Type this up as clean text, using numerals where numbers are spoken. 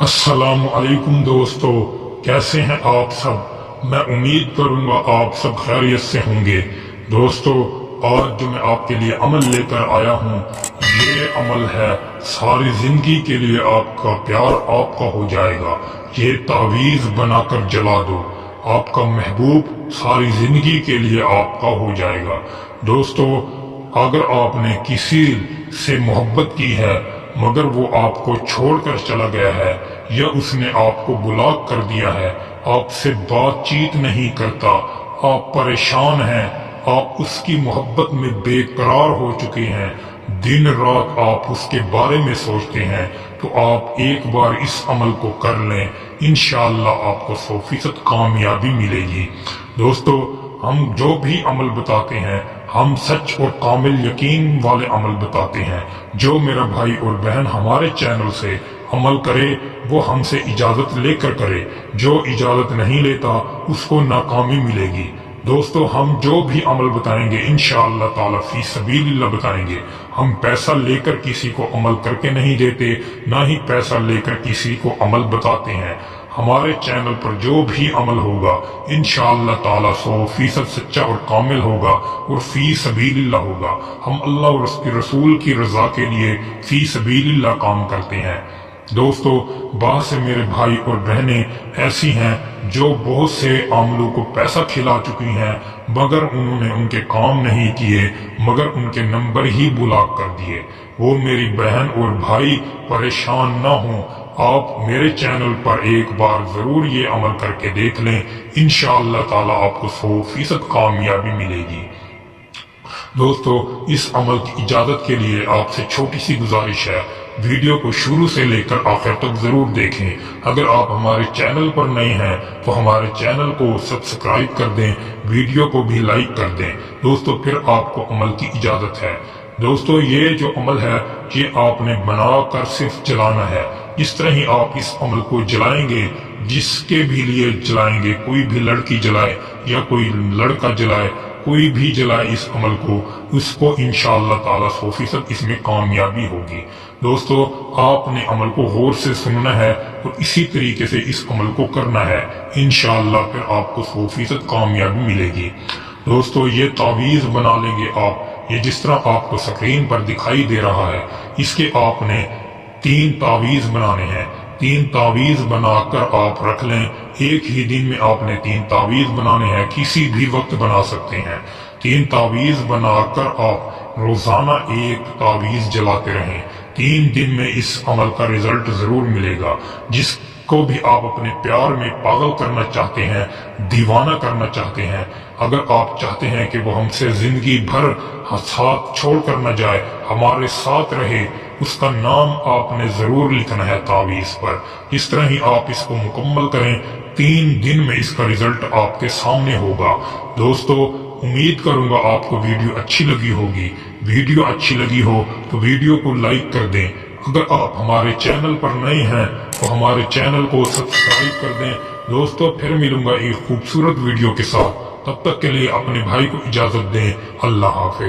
السلام علیکم دوستو، کیسے ہیں آپ سب؟ میں امید کروں گا آپ سب خیریت سے ہوں گے۔ دوستو، آج جو میں آپ کے لیے عمل لے کر آیا ہوں، یہ عمل ہے ساری زندگی کے لیے آپ کا پیار آپ کا ہو جائے گا۔ یہ تعویذ بنا کر جلا دو، آپ کا محبوب ساری زندگی کے لیے آپ کا ہو جائے گا۔ دوستو، اگر آپ نے کسی سے محبت کی ہے مگر وہ آپ کو چھوڑ کر چلا گیا ہے، یا اس نے آپ کو بلاک کر دیا ہے، آپ سے بات چیت نہیں کرتا، آپ پریشان ہیں، آپ اس کی محبت میں بے قرار ہو چکے ہیں، دن رات آپ اس کے بارے میں سوچتے ہیں، تو آپ ایک بار اس عمل کو کر لیں، انشاءاللہ آپ کو 100% کامیابی ملے گی۔ دوستو، ہم جو بھی عمل بتاتے ہیں، ہم سچ اور کامل یقین والے عمل بتاتے ہیں۔ جو میرا بھائی اور بہن ہمارے چینل سے عمل کرے وہ ہم سے اجازت لے کر کرے، جو اجازت نہیں لیتا اس کو ناکامی ملے گی۔ دوستو، ہم جو بھی عمل بتائیں گے انشاءاللہ تعالی فی سبیل اللہ بتائیں گے۔ ہم پیسہ لے کر کسی کو عمل کر کے نہیں دیتے، نہ ہی پیسہ لے کر کسی کو عمل بتاتے ہیں۔ ہمارے چینل پر جو بھی عمل ہوگا انشاءاللہ تعالی 100% سچا اور کامل ہوگا اور فی سبیل اللہ ہوگا۔ ہم اللہ اور اس کے رسول کی رضا کے لیے فی سبیل اللہ کام کرتے ہیں۔ دوستو، بہت سے میرے بھائی اور بہنیں ایسی ہیں جو بہت سے عاملوں کو پیسہ کھلا چکی ہیں، مگر انہوں نے ان کے کام نہیں کیے، مگر ان کے نمبر ہی بلاک کر دیے۔ وہ میری بہن اور بھائی پریشان نہ ہوں، آپ میرے چینل پر ایک بار ضرور یہ عمل کر کے دیکھ لیں، انشاءاللہ تعالی آپ کو 100% کامیابی ملے گی۔ دوستو، اس عمل کی اجازت کے لیے آپ سے چھوٹی سی گزارش ہے، ویڈیو کو شروع سے لے کر آخر تک ضرور دیکھیں۔ اگر آپ ہمارے چینل پر نئے ہیں تو ہمارے چینل کو سبسکرائب کر دیں، ویڈیو کو بھی لائک کر دیں۔ دوستو، پھر آپ کو عمل کی اجازت ہے۔ دوستو، یہ جو عمل ہے یہ آپ نے بنا کر صرف چلانا ہے۔ جس طرح ہی آپ اس عمل کو جلائیں گے، جس کے بھی لیے جلائیں گے، کوئی بھی لڑکی جلائے یا کوئی لڑکا جلائے، کوئی بھی جلائے اس عمل کو، اس کو انشاءاللہ تعالی 100% اس میں کامیابی ہوگی۔ دوستو، آپ نے عمل کو غور سے سننا ہے اور اسی طریقے سے اس عمل کو کرنا ہے، انشاءاللہ پھر آپ کو 100% کامیابی ملے گی۔ دوستو، یہ تعویذ بنا لیں گے آپ، یہ جس طرح آپ کو سکرین پر دکھائی دے رہا ہے، اس کے آپ نے 3 تعویذ بنانے ہیں۔ 3 تعویذ بنا کر آپ رکھ لیں، ایک ہی دن میں آپ نے 3 تعویذ بنانے ہیں، کسی بھی وقت بنا سکتے ہیں۔ 3 تعویذ بنا کر آپ روزانہ ایک تعویذ جلاتے رہیں، 3 دن میں اس عمل کا رزلٹ ضرور ملے گا۔ جس کو بھی آپ اپنے پیار میں پاگل کرنا چاہتے ہیں، دیوانہ کرنا چاہتے ہیں، اگر آپ چاہتے ہیں کہ وہ ہم سے زندگی بھر ساتھ چھوڑ کر نہ جائے، ہمارے ساتھ رہے، اس کا نام آپ نے ضرور لکھنا ہے تعویذ پر۔ اس طرح ہی آپ اس کو مکمل کریں، 3 دن میں اس کا رزلٹ آپ کے سامنے ہوگا۔ دوستو، امید کروں گا آپ کو ویڈیو اچھی لگی ہوگی۔ ویڈیو اچھی لگی ہو تو ویڈیو کو لائک کر دیں۔ اگر آپ ہمارے چینل پر نئے ہیں تو ہمارے چینل کو سبسکرائب کر دیں۔ دوستو، پھر ملوں گا ایک خوبصورت ویڈیو کے ساتھ، تب تک کے لیے اپنے بھائی کو اجازت دیں۔ اللہ حافظ۔